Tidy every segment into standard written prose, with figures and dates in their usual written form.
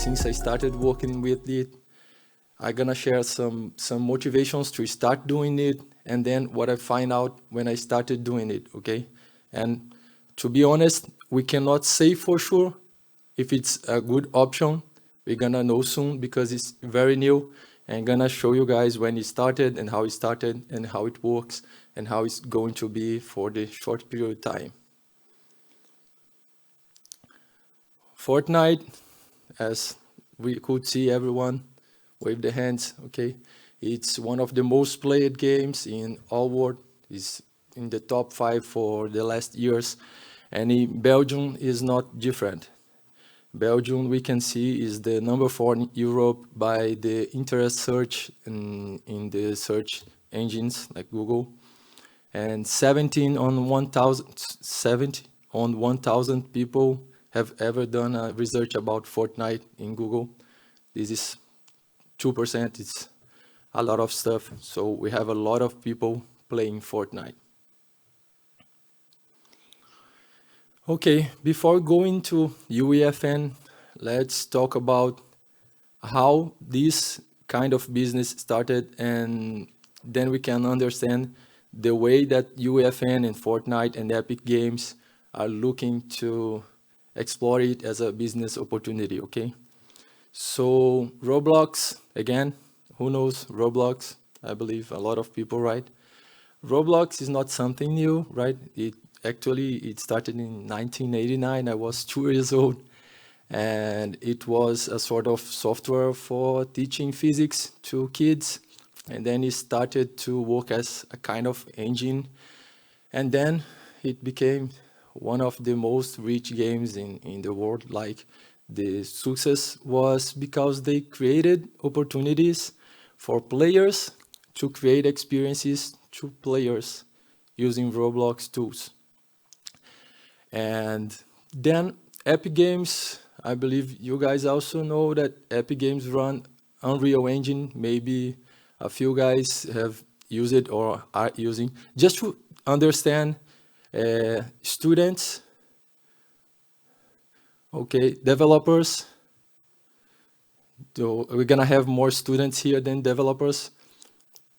since I started working with it. I'm gonna share some motivations to start doing it, and then what I find out when I started doing it, okay? And to be honest, we cannot say for sure if it's a good option. We're gonna know soon because it's very new, and I'm gonna show you guys when it started and how it works and how it's going to be for the short period of time. Fortnite, as we could see, everyone wave the hands, okay? It's one of the most played games in all world. It's in the top 5 for the last years, and in Belgium is not different. Belgium, we can see, is the number 4 in Europe by the interest search in the search engines like Google, and 17 on 1,000 people have ever done a research about Fortnite in Google. This is 2%, it's a lot of stuff. So we have a lot of people playing Fortnite. Okay, before going to UEFN, let's talk about how this kind of business started, and then we can understand the way that UEFN and Fortnite and Epic Games are looking to explore it as a business opportunity, okay? So Roblox, again, who knows Roblox? I believe a lot of people, right? Roblox is not something new, right? It started in 1989. I was 2 years old, and it was a sort of software for teaching physics to kids. And then it started to work as a kind of engine. And then it became one of the most rich games in the world. Like, the success was because they created opportunities for players to create experiences to players using Roblox tools. And then Epic Games, I believe you guys also know that Epic Games run Unreal Engine. Maybe a few guys have used it or are using. Just to understand, students, okay, developers, so we're gonna have more students here than developers.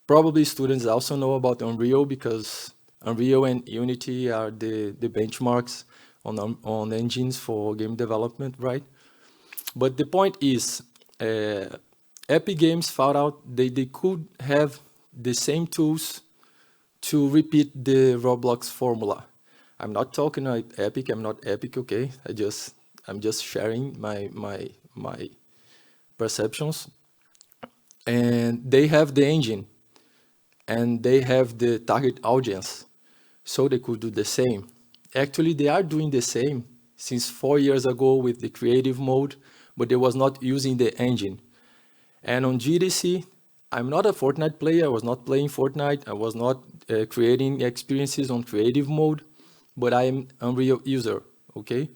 Probably students also know about Unreal because Unreal and Unity are the benchmarks on engines for game development, right? But the point is, Epic Games found out they could have the same tools to repeat the Roblox formula. I'm not talking like Epic, I'm not Epic, okay? I'm just sharing my perceptions. And they have the engine, and they have the target audience, so they could do the same. Actually, they are doing the same since 4 years ago with the creative mode, but they was not using the engine. And on GDC, I'm not a Fortnite player, I was not playing Fortnite, I was not creating experiences on creative mode, but I am a Unreal user, okay?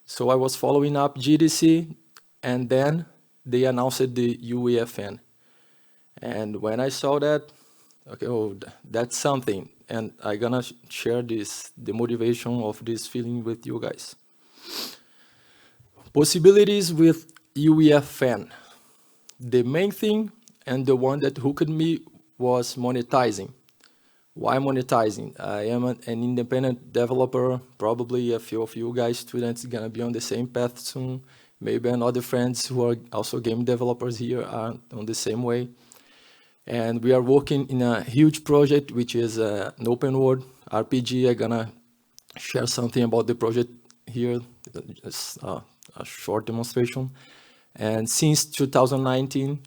So I was following up GDC, and then they announced the UEFN. And when I saw that, okay, oh, that's something. And I'm gonna share the motivation of this feeling with you guys. Possibilities with UEFN. The main thing, and the one that hooked me, was monetizing. Why monetizing? I am an independent developer. Probably a few of you guys, students, gonna be on the same path soon. Maybe another friends who are also game developers here are on the same way. And we are working in a huge project, which is an open world RPG. I'm gonna share something about the project here, just a short demonstration. And since 2019,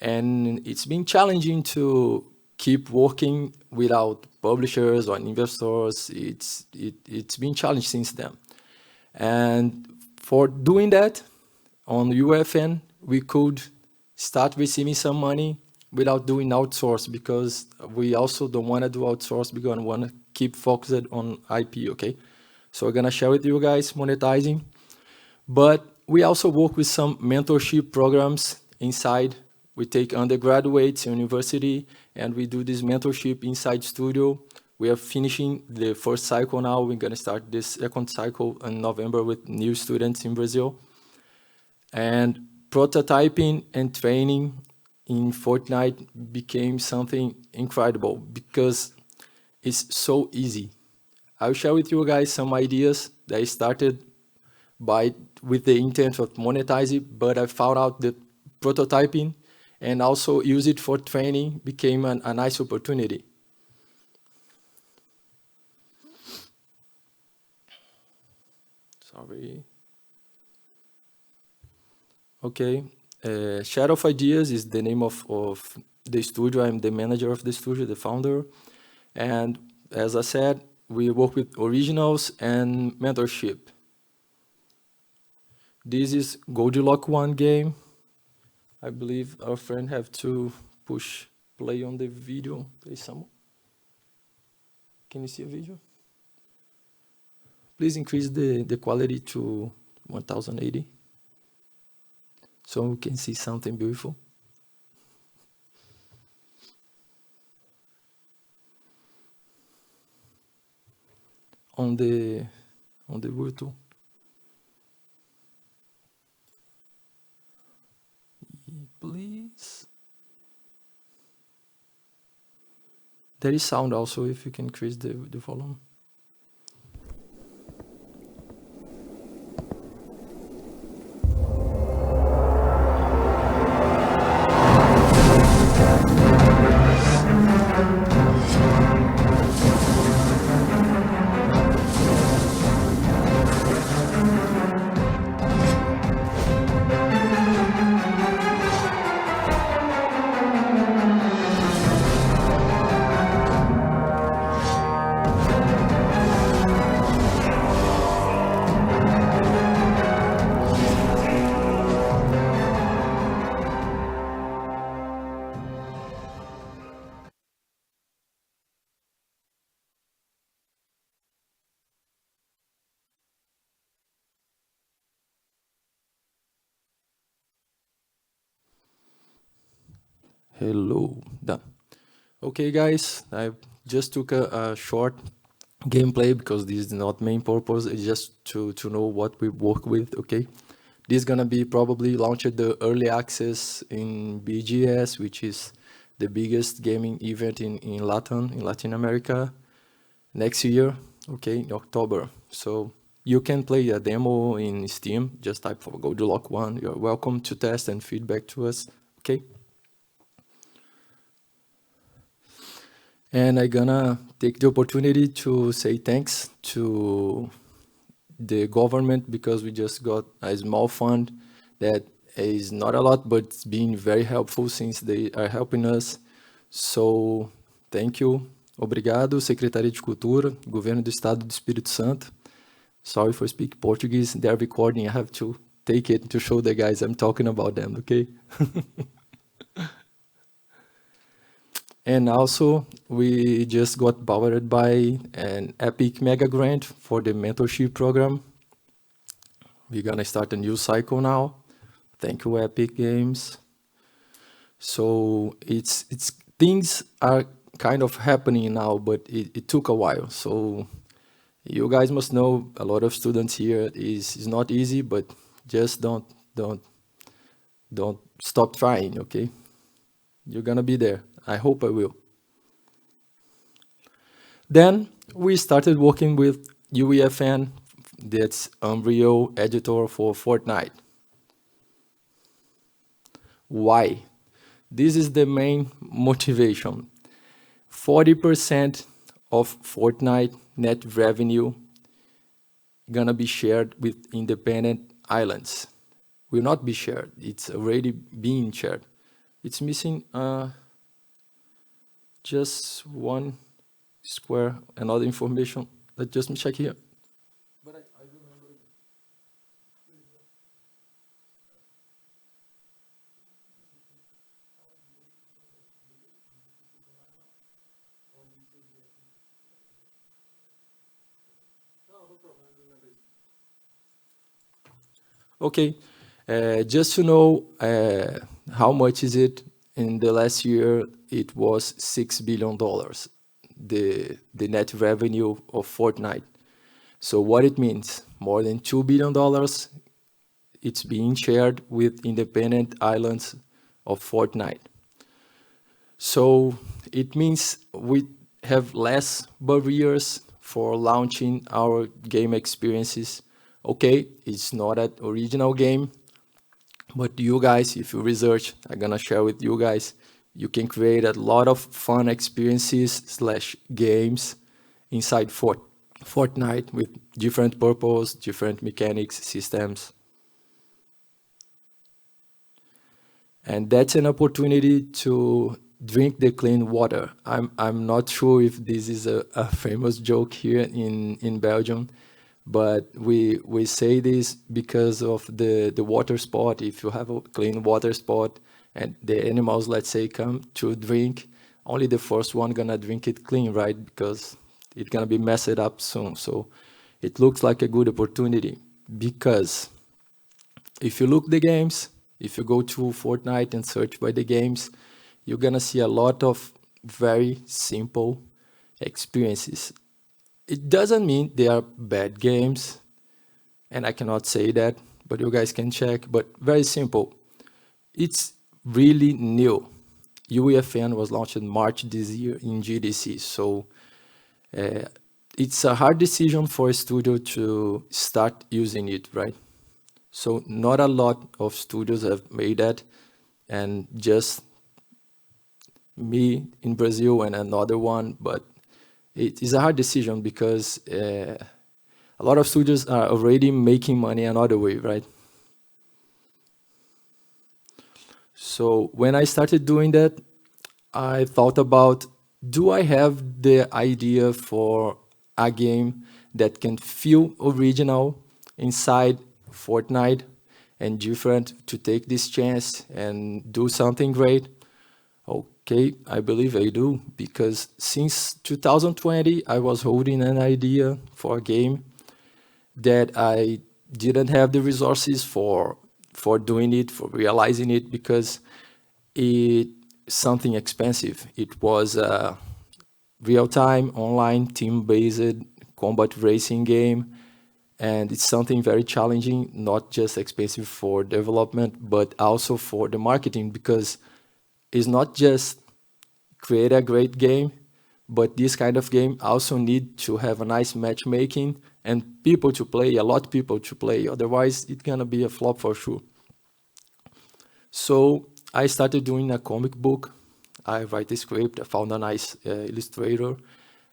and it's been challenging to keep working without publishers or investors. It's been challenged since then. And for doing that, on UEFN, we could start receiving some money without doing outsource, because we also don't want to do outsource because we want to keep focused on IP, okay? So we're gonna share with you guys monetizing, but we also work with some mentorship programs inside. We take undergraduates in university, and we do this mentorship inside studio. We are finishing the first cycle now. We're gonna start this second cycle in November with new students in Brazil. And prototyping and training in Fortnite became something incredible because it's so easy. I'll share with you guys some ideas that I started by with the intent of monetize it, but I found out that prototyping and also use it for training became a nice opportunity. Sorry. Okay. Shadow of Ideas is the name of the studio. I'm the manager of the studio, the founder. And as I said, we work with originals and mentorship. This is Goldilocks one game. I believe our friend have to push play on the video. There is some. Can you see a video? Please increase the quality to 1080 so we can see something beautiful. On the virtual. Please. There is sound also if you can increase the volume. Hello, done. Okay, guys, I just took a short gameplay because this is not main purpose. It's just to know what we work with. Okay, this is gonna be probably launched the early access in BGS, which is the biggest gaming event in Latin America next year. Okay, in October. So you can play a demo in Steam. Just type for Goldilocks one. You're welcome to test and feedback to us. Okay. And I'm gonna take the opportunity to say thanks to the government because we just got a small fund that is not a lot, but it's been very helpful since they are helping us. So, thank you. Obrigado, Secretaria de Cultura, Governo do Estado do Espírito Santo. Sorry for speaking Portuguese. They're recording. I have to take it to show the guys I'm talking about them, okay? And also, we just got powered by an Epic Mega Grant for the mentorship program. We're gonna start a new cycle now. Thank you, Epic Games. So it's things are kind of happening now, but it took a while. So you guys must know a lot of students here is not easy, but just don't stop trying, okay? You're gonna be there. I hope I will. Then we started working with UEFN, that's Unreal editor for Fortnite. Why? This is the main motivation. 40% of Fortnite net revenue gonna be shared with independent islands. Will not be shared. It's already being shared. It's missing just one square, another information. Let's just check here. But I remember. Okay, just to know how much is it in the last year, it was $6 billion, the net revenue of Fortnite. So what it means, more than $2 billion it's being shared with independent islands of Fortnite. So it means we have less barriers for launching our game experiences. Okay, it's not an original game, but you guys, if you research, I'm gonna share with you guys, you can create a lot of fun experiences slash games inside Fortnite with different purpose, different mechanics, systems. And that's an opportunity to drink the clean water. I'm not sure if this is a famous joke here in Belgium, but we say this because of the water spot. If you have a clean water spot and the animals, let's say, come to drink, only the first one gonna drink it clean, right? Because it's gonna be messed up soon. So it looks like a good opportunity, because if you look the games, if you go to Fortnite and search by the games, you're gonna see a lot of very simple experiences. It doesn't mean they are bad games, and I cannot say that, but you guys can check, but very simple. It's really new. UEFN was launched in March this year in GDC, so it's a hard decision for a studio to start using it, right? So not a lot of studios have made that, and just me in Brazil and another one, but it is a hard decision because a lot of studios are already making money another way, right? So when I started doing that, I thought about, do I have the idea for a game that can feel original inside Fortnite and different to take this chance and do something great? Okay, I believe I do, because since 2020, I was holding an idea for a game that I didn't have the resources for doing it, for realizing it, because it's something expensive. It was a real-time, online, team-based combat racing game, and it's something very challenging, not just expensive for development, but also for the marketing, because it's not just create a great game, but this kind of game also need to have a nice matchmaking and people to play, a lot of people to play. Otherwise, it's gonna be a flop for sure. So I started doing a comic book. I write the script, I found a nice illustrator,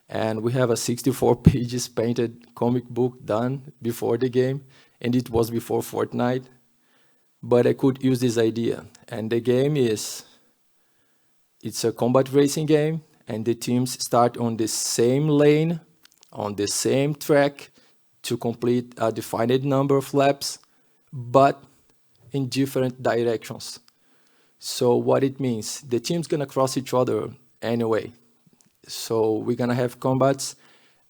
and we have a 64 pages painted comic book done before the game, and it was before Fortnite, but I could use this idea. And the game it's a combat racing game, and the teams start on the same lane, on the same track to complete a defined number of laps, but in different directions. So what it means, the team's gonna cross each other anyway. So we're gonna have combats,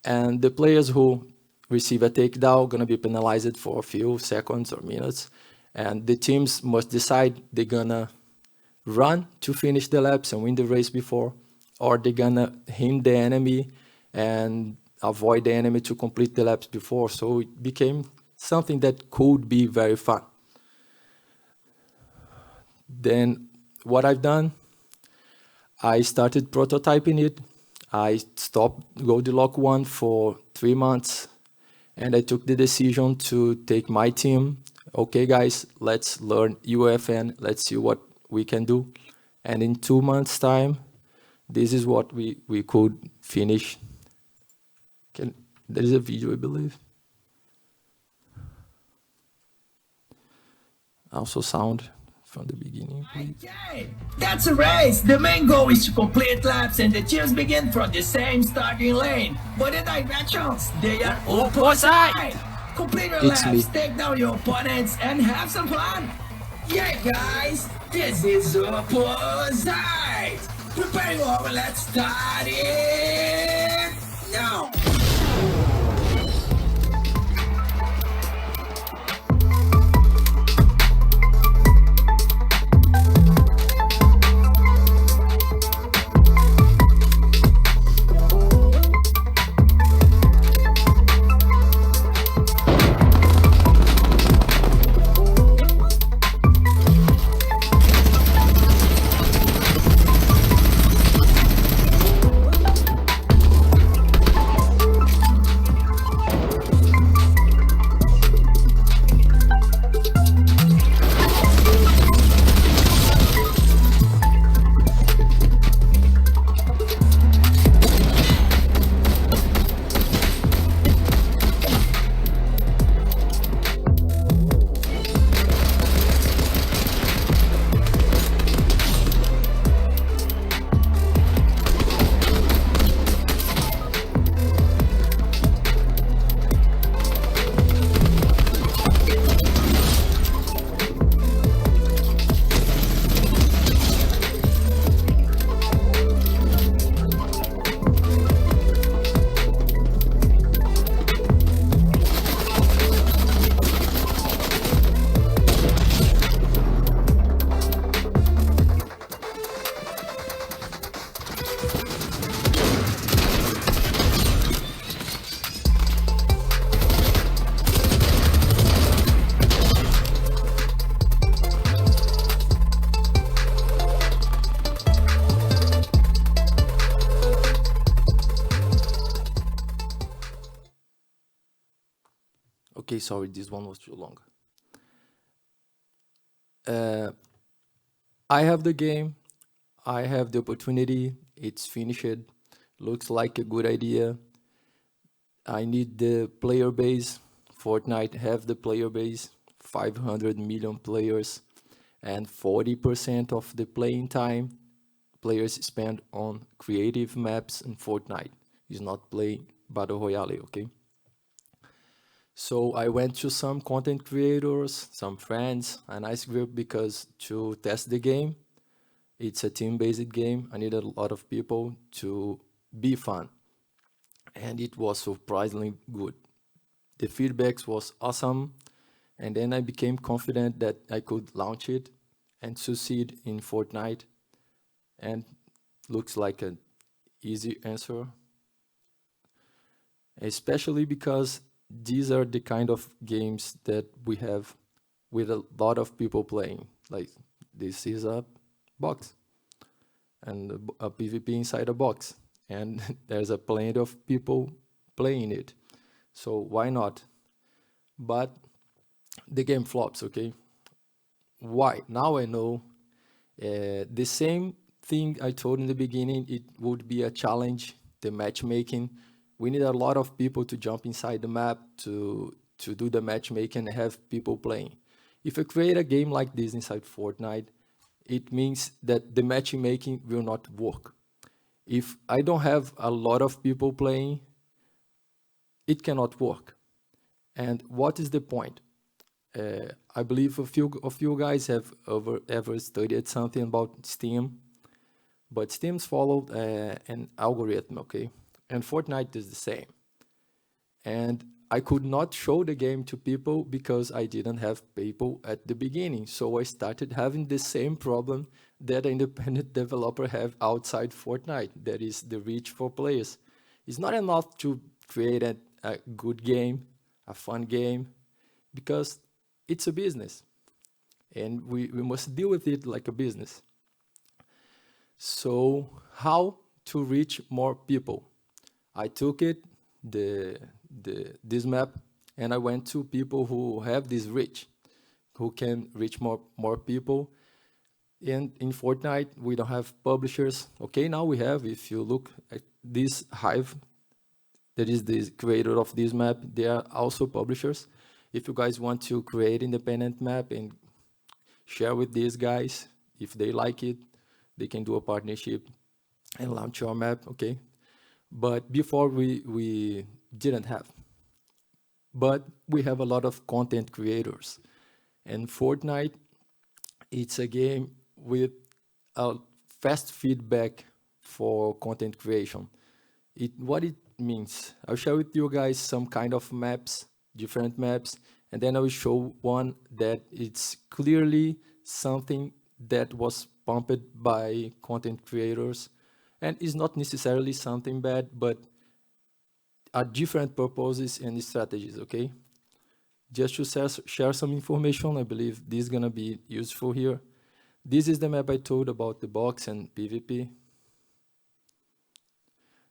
and the players who receive a takedown gonna be penalized for a few seconds or minutes, and the teams must decide they're gonna run to finish the laps and win the race before, or they're gonna hit the enemy and avoid the enemy to complete the laps before. So it became something that could be very fun. Then what I've done, I started prototyping it. I stopped Goldilocks 1 for 3 months, and I took the decision to take my team. Okay, guys, let's learn UEFN. Let's see what we can do. And in 2 months' time, this is what we could finish. There is a video, I believe. Also sound from the beginning. Okay, that's a race. The main goal is to complete laps, and the teams begin from the same starting lane, but the directions, they are opposite. Complete your laps, take down your opponents, and have some fun. Yeah, guys, this is opposite. Prepare your over, let's start it now. sorry, this one was too long. I have the game, I have the opportunity, it's finished, looks like a good idea. I need the player base. Fortnite have the player base, 500 million players, and 40% of the playing time players spend on creative maps in Fortnite. Is not playing Battle Royale, okay? So I went to some content creators, some friends, a nice group because to test the game, it's a team-based game. I need a lot of people to be fun. And it was surprisingly good. The feedbacks was awesome. And then I became confident that I could launch it and succeed in Fortnite. And looks like an easy answer, especially because these are the kind of games that we have with a lot of people playing. Like this is a box and a PvP inside a box, and there's a plenty of people playing it. So why not? But the game flops, okay? Why? Now I know the same thing I told in the beginning, it would be a challenge, the matchmaking. We need a lot of people to jump inside the map to do the matchmaking and have people playing. If I create a game like this inside Fortnite, it means that the matchmaking will not work. If I don't have a lot of people playing, it cannot work. And what is the point? I believe a few of you guys have ever studied something about Steam, but Steam's followed an algorithm, okay? And Fortnite is the same. And I could not show the game to people because I didn't have people at the beginning. So I started having the same problem that an independent developer have outside Fortnite, that is the reach for players. It's not enough to create a good game, a fun game, because it's a business. And we must deal with it like a business. So how to reach more people? I took it, this map, and I went to people who have this reach, who can reach more people. And in Fortnite, we don't have publishers. Okay, now we have, if you look at this Hive, that is the creator of this map, they are also publishers. If you guys want to create independent map and share with these guys, if they like it, they can do a partnership and launch your map, okay? But before we didn't have. But we have a lot of content creators. And Fortnite, it's a game with a fast feedback for content creation. What it means, I'll share with you guys some kind of maps, different maps, and then I will show one that it's clearly something that was pumped by content creators, and is not necessarily something bad, but are different purposes and strategies, okay? Just to share some information, I believe this is gonna be useful here. This is the map I told about the box and PvP.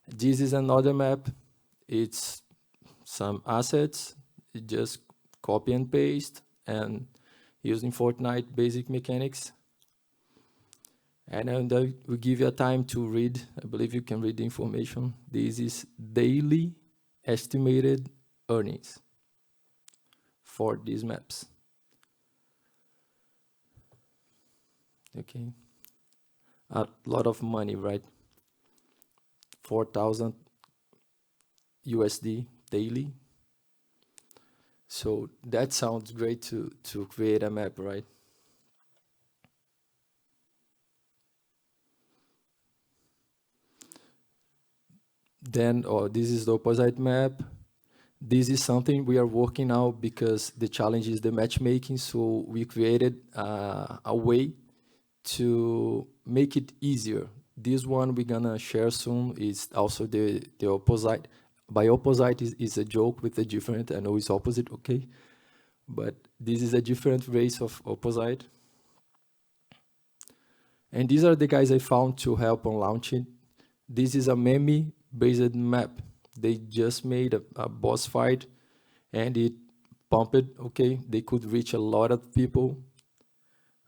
This is another map. It's some assets, just copy and paste and using Fortnite basic mechanics. And then we give you a time to read. I believe you can read the information. This is daily estimated earnings for these maps. Okay, a lot of money, right? 4,000 USD daily. So that sounds great to create a map, right? Then, this is the opposite map. This is something we are working now because the challenge is the matchmaking. So we created a way to make it easier. This one we're gonna share soon is also the opposite. By opposite is a joke with a different, I know it's opposite, okay? But this is a different race of opposite. And these are the guys I found to help on launching. This is a meme-based map. They just made a boss fight, and it pump it, okay, they could reach a lot of people,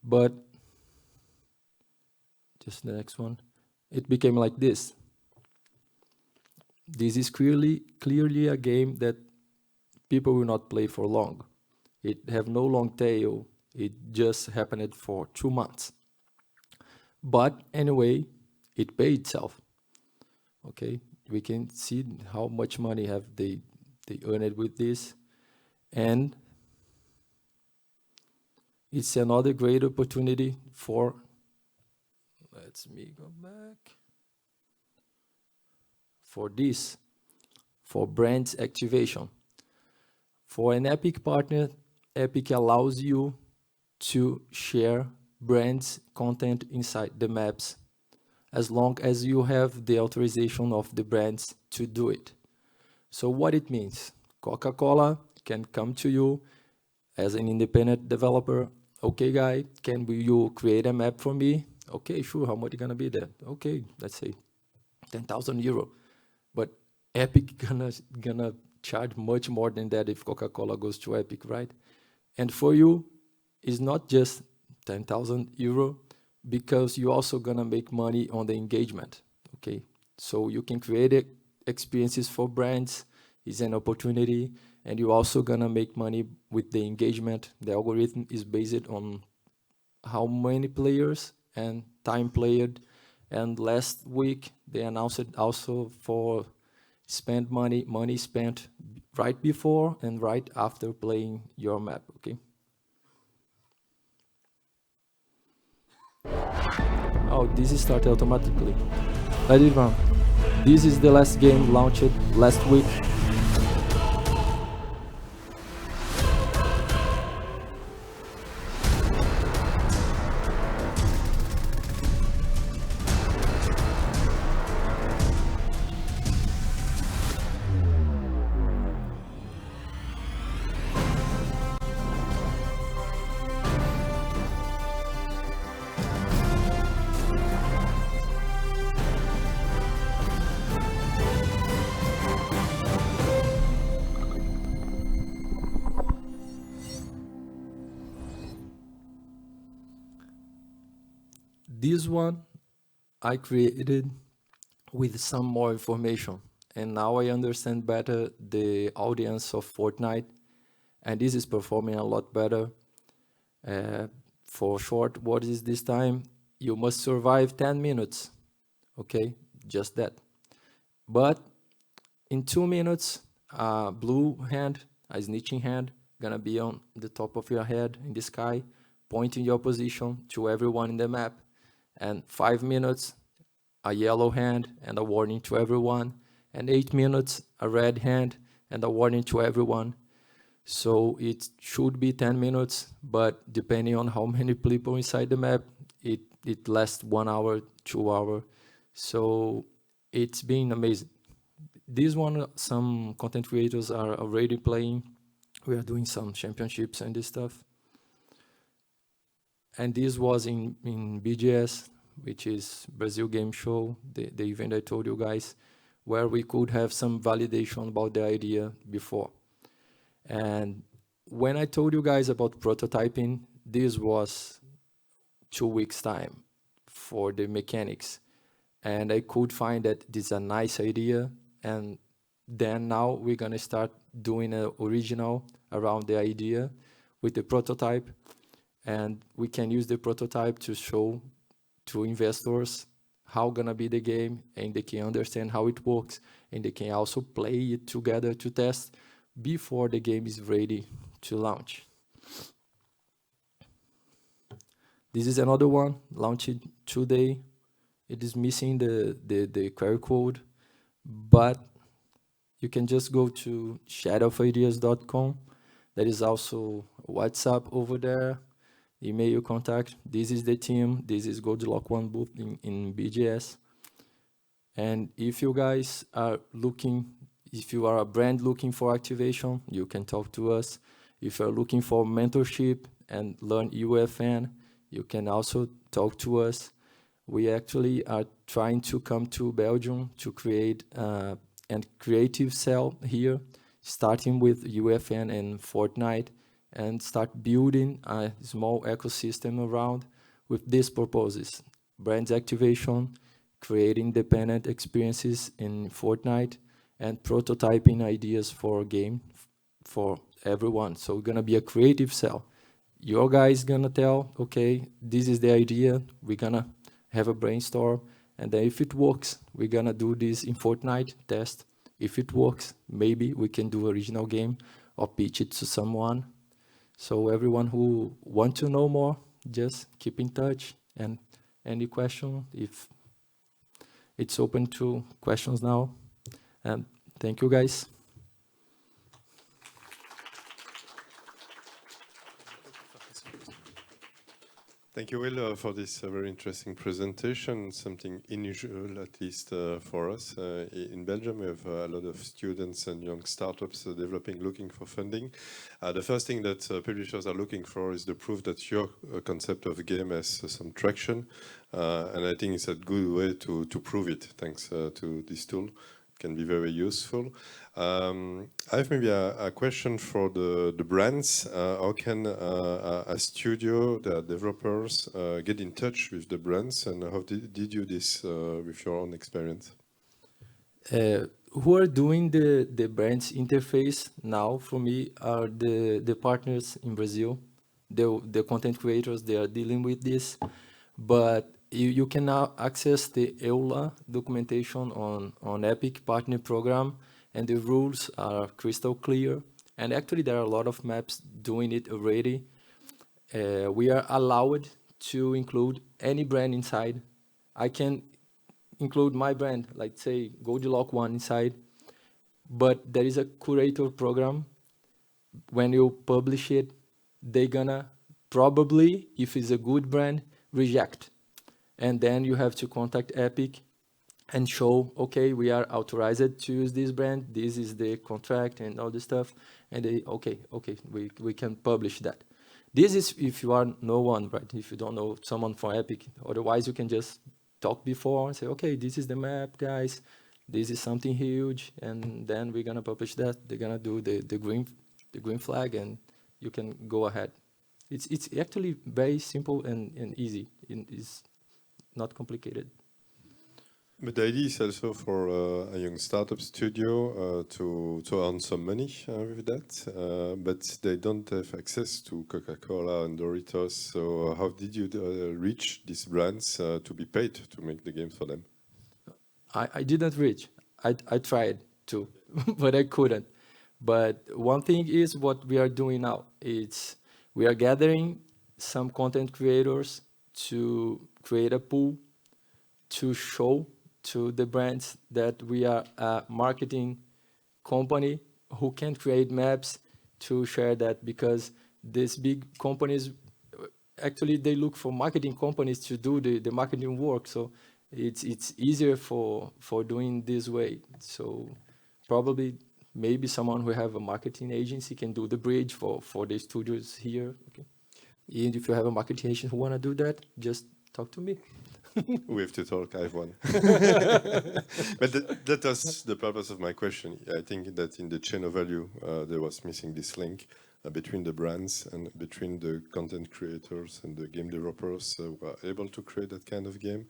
but just the next one, it became like this. This is clearly a game that people will not play for long. It have no long tail. It just happened for 2 months. But anyway, it paid itself. Okay, we can see how much money have they earned with this, and it's another great opportunity for. Let me go back. For this, for brand activation. For an Epic partner, Epic allows you to share brands content inside the maps as long as you have the authorization of the brands to do it. So what it means, Coca-Cola can come to you as an independent developer. Okay, guy, can you create a map for me? Okay, sure, how much gonna be that? Okay, let's say 10,000 euro. But Epic gonna charge much more than that if Coca-Cola goes to Epic, right? And for you, it's not just 10,000 euro, because you're also gonna make money on the engagement, okay? So you can create experiences for brands, it's an opportunity, and you're also gonna make money with the engagement. The algorithm is based on how many players and time played. And last week, they announced it also for spend money spent right before and right after playing your map, okay? Oh, this is started automatically. Let it run. This is the last game launched last week. This one I created with some more information, and now I understand better the audience of Fortnite, and this is performing a lot better. For short, what is this time? You must survive 10 minutes, okay? Just that. But in 2 minutes, a blue hand, a snitching hand, gonna be on the top of your head in the sky, pointing your position to everyone in the map. And 5 minutes, a yellow hand and a warning to everyone. And 8 minutes, a red hand and a warning to everyone. So it should be 10 minutes, but depending on how many people inside the map, it lasts 1 hour, 2 hours. So it's been amazing. This one, some content creators are already playing. We are doing some championships and this stuff. And this was in BGS, which is Brazil Game Show, the event I told you guys, where we could have some validation about the idea before. And when I told you guys about prototyping, this was 2 weeks time for the mechanics. And I could find that this is a nice idea. And then now we're gonna start doing an original around the idea with the prototype. And we can use the prototype to show to investors how gonna be the game, and they can understand how it works, and they can also play it together to test before the game is ready to launch. This is another one launched today. It is missing the QR code, but you can just go to shadowideas.com. There is also WhatsApp over there, email contact. This is the team. This is Goldlock One booth in BGS. And if you guys are looking, if you are a brand looking for activation, you can talk to us. If you're looking for mentorship and learn UEFN, you can also talk to us. We actually are trying to come to Belgium to create a creative cell here. starting with UEFN and Fortnite, and start building a small ecosystem around with these purposes: brands activation, creating independent experiences in Fortnite, and prototyping ideas for a game for everyone. So we're gonna be a creative cell. Your guys gonna tell, okay, this is the idea, we're gonna have a brainstorm, and then if it works, we're gonna do this in Fortnite test. If it works, maybe we can do original game or pitch it to someone. So everyone who want to know more, just keep in touch. And any question, if it's open to questions now. And thank you, guys. Thank you, Will, for this very interesting presentation, something unusual, at least for us. In Belgium, we have a lot of students and young startups developing, looking for funding. The first thing that publishers are looking for is the proof that your concept of a game has some traction. And I think it's a good way to prove it, thanks to this tool. Can be very useful. I have maybe a question for the brands. How can a studio, the developers, get in touch with the brands, and how did you this with your own experience? Who are doing the brands interface now for me are the partners in Brazil, the content creators. They are dealing with this, but you can now access the EULA documentation on Epic Partner Program, and the rules are crystal clear. And actually, there are a lot of maps doing it already. We are allowed to include any brand inside. I can include my brand, like say Goldilock One inside, but there is a curator program. When you publish it, they're gonna probably, if it's a good brand, reject. And then you have to contact Epic and show, okay, we are authorized to use this brand, this is the contract and all this stuff. And they, okay, we can publish that. This is if you are no one, right? If you don't know someone from Epic. Otherwise, you can just talk before and say, okay, this is the map, guys. This is something huge. And then we're gonna publish that. They're gonna do the green flag, and you can go ahead. It's actually very simple and easy. It's not complicated. But the idea is also for a young startup studio to earn some money with that, but they don't have access to Coca-Cola and Doritos. So how did you reach these brands to be paid to make the games for them? I didn't reach. I tried to, but I couldn't. But one thing is what we are doing now. We are gathering some content creators to create a pool to show to the brands that we are a marketing company who can create maps to share that, because these big companies, actually they look for marketing companies to do the marketing work. So it's easier for doing this way. So probably maybe someone who have a marketing agency can do the bridge for the studios here. Okay. And if you have a marketing agency who want to do that, just talk to me. We have to talk, I have one. But that was the purpose of my question. I think that in the chain of value, there was missing this link between the brands and between the content creators and the game developers who are able to create that kind of game.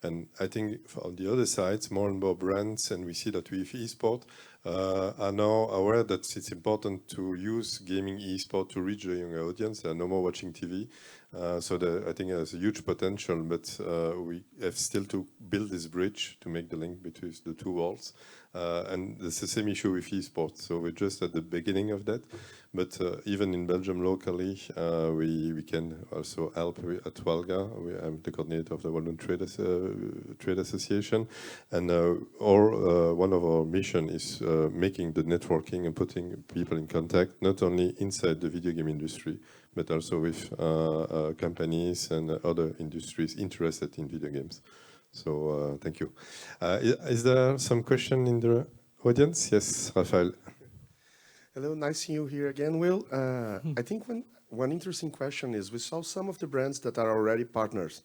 And I think on the other side, more and more brands, and we see that with eSport, are now aware that it's important to use gaming eSport to reach the younger audience. They are no more watching TV. So I think there's a huge potential, but we have still to build this bridge to make the link between the two worlds. And it's the same issue with eSports. So we're just at the beginning of that. But even in Belgium locally, we can also help at WALGA. I'm the coordinator of the Walloon Trade Association. And one of our mission is making the networking and putting people in contact, not only inside the video game industry, but also with companies and other industries interested in video games. So thank you. Is there some question in the audience? Yes, Rafael. Hello, nice seeing you here again, Will. I think one interesting question is, we saw some of the brands that are already partners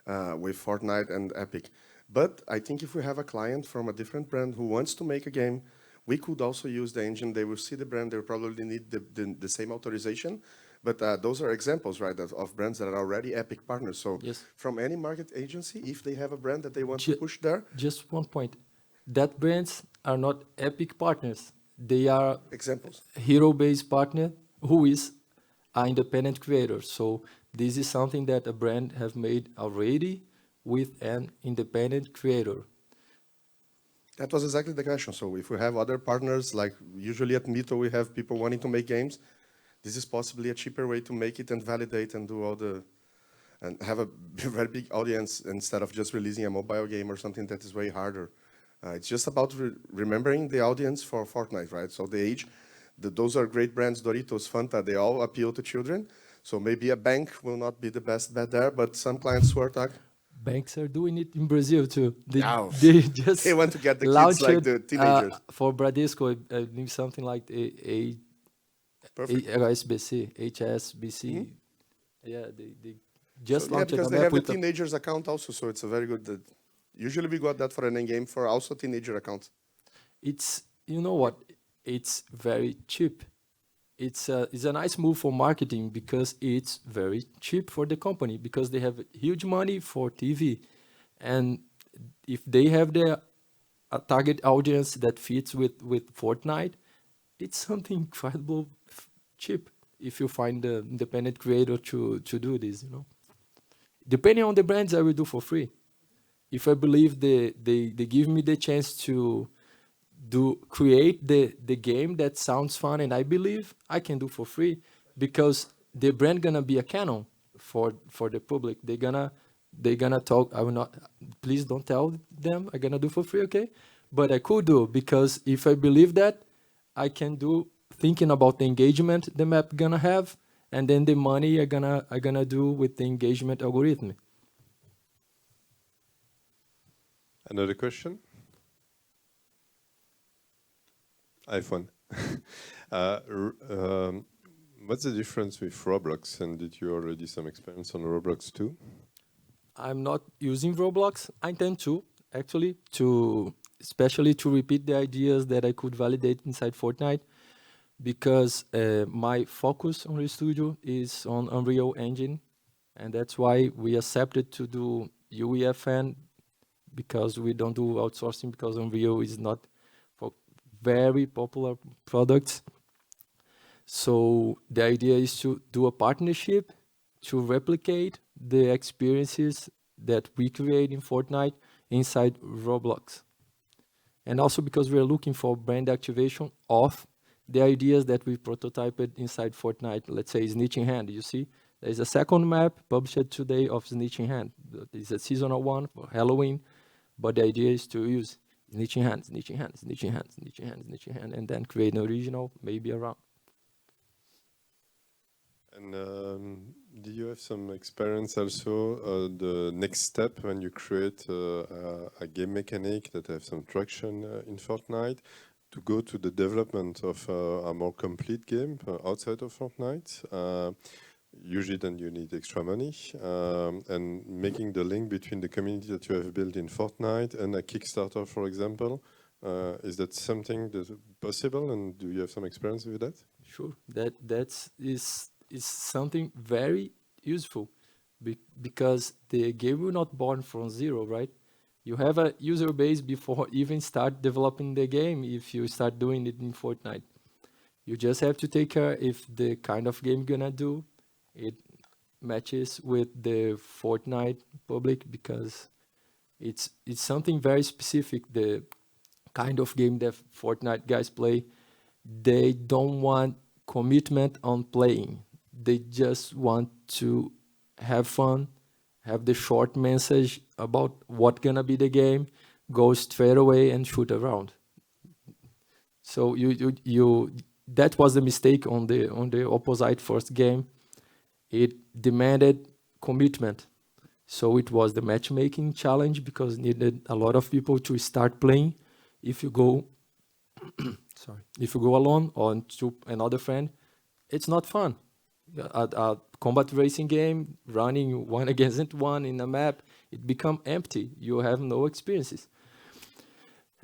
with Fortnite and Epic. But I think if we have a client from a different brand who wants to make a game we could also use the engine. They will see the brand. They will probably need the same authorization. But those are examples, right, of brands that are already Epic partners. So Yes. from any market agency, if they have a brand that they want to push there, Just one point. That brands are not Epic partners. They are examples. hero-based partner who is an independent creator. So this is something that a brand have made already with an independent creator. That was exactly the question. So if we have other partners, like usually at Mito, we have people wanting to make games. This is possibly a cheaper way to make it and validate and do all the, and have a very big audience instead of just releasing a mobile game or something that is way harder. It's just about remembering the audience for Fortnite, right? So the age, those are great brands, Doritos, Fanta, they all appeal to children. So maybe a bank will not be the best bet there, but some clients who are Banks are doing it in Brazil too. Yeah. They just They want to get the kids launched like the teenagers. for Bradesco, I think something like Perfect. HSBC. Yeah, they just So, yeah, launched because an they app have a with a teenagers account also, so it's a very good. Usually we got that for an in-game for also teenager accounts. it's you know what, it's very cheap. It's a nice move for marketing because it's very cheap for the company because they have huge money for TV, and if they have a target audience that fits with Fortnite, it's something incredible cheap if you find the independent creator to do this, you know. Depending on the brands, I will do for free. If I believe they give me the chance to create the game that sounds fun and I believe I can do for free because the brand gonna be a canon for the public. They gonna talk. I will not. Please don't tell them I'm gonna do for free, okay? But I could do because if I believe that, I can do thinking about the engagement the map gonna have, and then the money I gonna do with the engagement algorithm. Another question? iPhone. What's the difference with Roblox? And did you already some experience on Roblox too? I'm not using Roblox. I intend to actually especially to repeat the ideas that I could validate inside Fortnite because my focus on the studio is on Unreal Engine, and that's why we accepted to do UEFN because we don't do outsourcing because Unreal is not for very popular products. So the idea is to do a partnership to replicate the experiences that we create in Fortnite inside Roblox. And also because we are looking for brand activation of the ideas that we prototyped inside Fortnite. Let's say Snitching Hand. You see, there's a second map published today of Snitching Hand. It's a seasonal one for Halloween, but the idea is to use Snitching Hand, Snitching Hand, Snitching Hand, Snitching Hand, Snitching Hand, and then create an original, maybe around. And do you have some experience also the next step when you create a game mechanic that have some traction in Fortnite to go to the development of a more complete game outside of Fortnite? Usually then you need extra money and making the link between the community that you have built in Fortnite and a Kickstarter, for example. Is that something that's possible, and do you have some experience with that? Sure, that is something very useful because the game will not born from zero, right? You have a user base before even start developing the game if you start doing it in Fortnite. You just have to take care if the kind of game you're gonna do, it matches with the Fortnite public because it's something very specific. The kind of game that Fortnite guys play, they don't want commitment on playing. They just want to have fun, have the short message about what gonna be the game, go straight away and shoot around. So you that was the mistake on the opposite first game. It demanded commitment. So it was the matchmaking challenge because needed a lot of people to start playing. If you go if you go alone or to another friend, it's not fun. A combat racing game, running one against one in a map, it become empty. You have no experiences.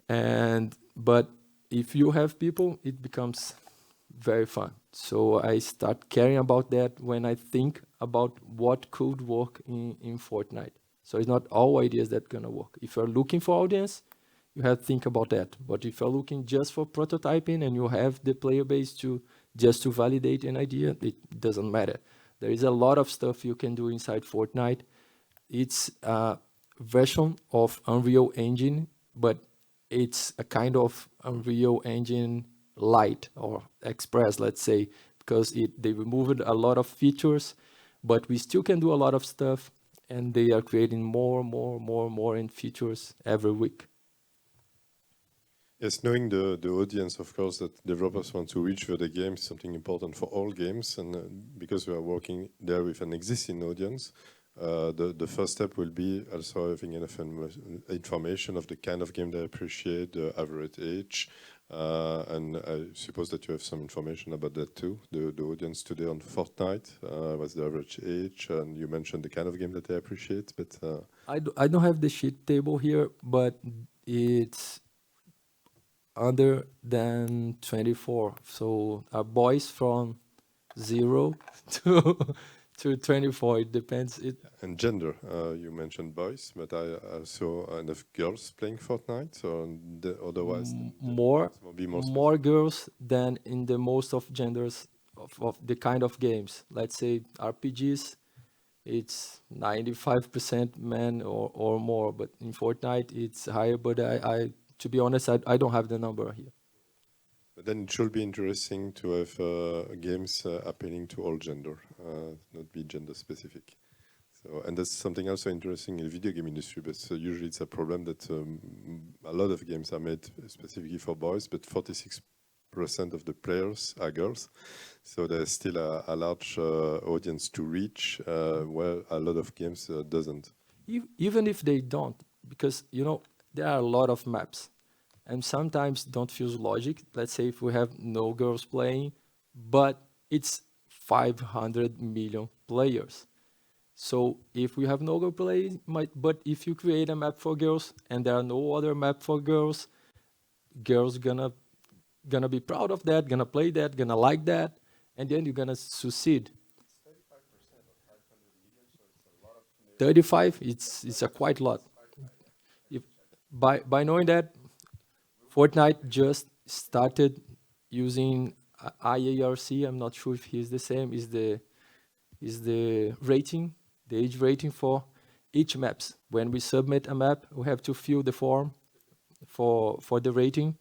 But if you have people, it becomes very fun. So I start caring about that when I think about what could work in Fortnite. So it's not all ideas that gonna work. If you're looking for audience, you have to think about that. But if you're looking just for prototyping and you have the player base to just to validate an idea, it doesn't matter. There is a lot of stuff you can do inside Fortnite. It's a version of Unreal Engine, but it's a kind of Unreal Engine Lite or Express, let's say, because they removed a lot of features, but we still can do a lot of stuff, and they are creating more in features every week. Yes, knowing the audience, of course, that developers want to reach for the game is something important for all games, and because we are working there with an existing audience, the first step will be also having enough information of the kind of game they appreciate, the average age, and I suppose that you have some information about that too. The audience today on Fortnite, what's the average age, and you mentioned the kind of game that they appreciate, but... I don't have the sheet table here, but it's under than 24. So boys from 0 to 24. It depends. And gender, you mentioned boys, but I saw enough girls playing Fortnite, so otherwise more girls than in the most of genders of the kind of games. Let's say RPGs, it's 95% men or more, but in Fortnite it's higher. But I to be honest, I don't have the number here. But then it should be interesting to have games appealing to all gender, not be gender specific. So, and that's something also interesting in the video game industry, but usually it's a problem that a lot of games are made specifically for boys, but 46% of the players are girls. So there's still a large audience to reach, where a lot of games doesn't. Even if they don't, because, there are a lot of maps. And sometimes don't feel logic. Let's say if we have no girls playing, but it's 500 million players. So if we have no girl playing, but if you create a map for girls and there are no other map for girls, girls gonna be proud of that, gonna play that, gonna like that, and then you're gonna succeed. 35, it's a quite lot. If by knowing that, Fortnite just started using IARC. I'm not sure if he's the same. Is the rating, the age rating for each maps. When we submit a map, we have to fill the form for the rating.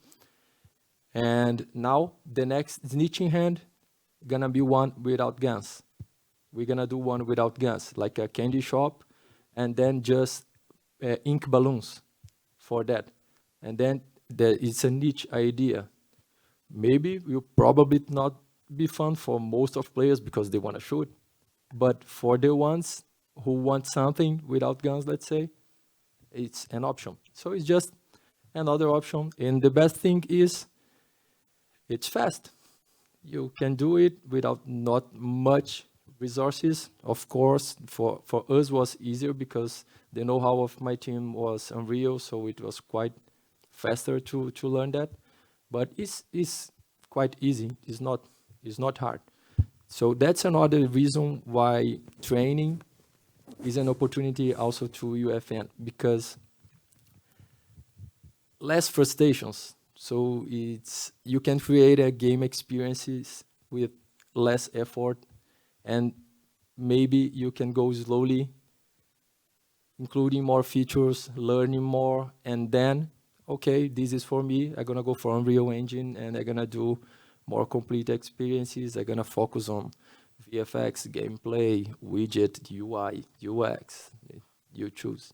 And now the next snitching hand gonna be one without guns. We're gonna do one without guns, like a candy shop, and then just ink balloons for that. And then it's a niche idea. Maybe will probably not be fun for most of players because they want to shoot, but for the ones who want something without guns, let's say, it's an option. So it's just another option. And the best thing is it's fast. You can do it without not much resources. Of course, for us was easier because the know-how of my team was Unreal, so it was quite faster to learn that, but it's quite easy. It's not hard. So that's another reason why training is an opportunity also to UEFN, because less frustrations. So you can create a game experiences with less effort, and maybe you can go slowly, including more features, learning more, and then okay, this is for me. I'm gonna go for Unreal Engine and I'm gonna do more complete experiences. I'm gonna focus on VFX, gameplay, widget, UI, UX. You choose.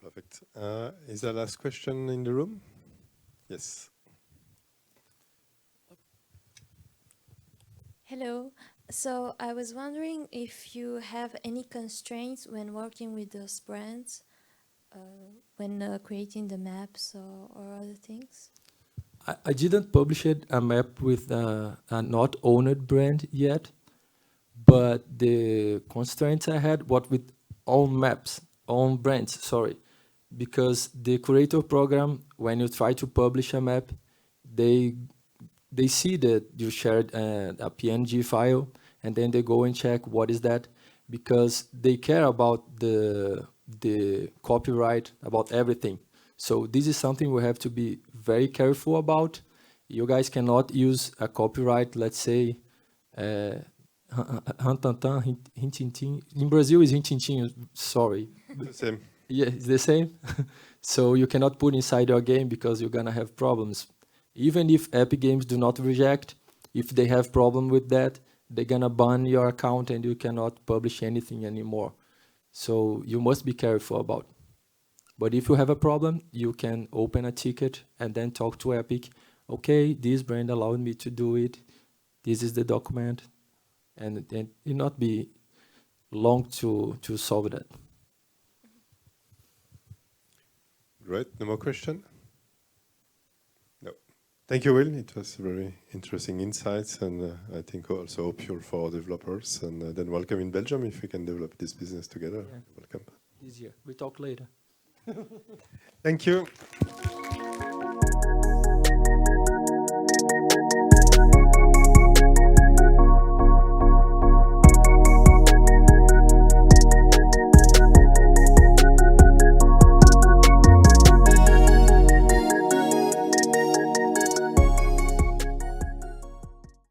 Perfect. Is there a last question in the room? Yes. Hello. So I was wondering if you have any constraints when working with those brands, when creating the maps or other things? I didn't publish a map with a not owned brand yet, but the constraints I had, what with own maps, own brands, sorry, because the curator program, when you try to publish a map, they see that you shared a PNG file, and then they go and check what is that, because they care about the copyright, about everything. So this is something we have to be very careful about. You guys cannot use a copyright, let's say, Rantantan, Rintintin. In Brazil is Rintintin, sorry. The same. Yeah, it's the same. So you cannot put inside your game because you're gonna have problems. Even if Epic Games do not reject, if they have problem with that, they're gonna ban your account and you cannot publish anything anymore. So you must be careful about. But if you have a problem, you can open a ticket and then talk to Epic. Okay, this brand allowed me to do it. This is the document. And it not be long to solve that. Great. No more question? No. Thank you, Will. It was very interesting insights, and I think also hopeful for developers. And then welcome in Belgium if we can develop this business together. Yeah. Welcome. This year. We talk later. Thank you.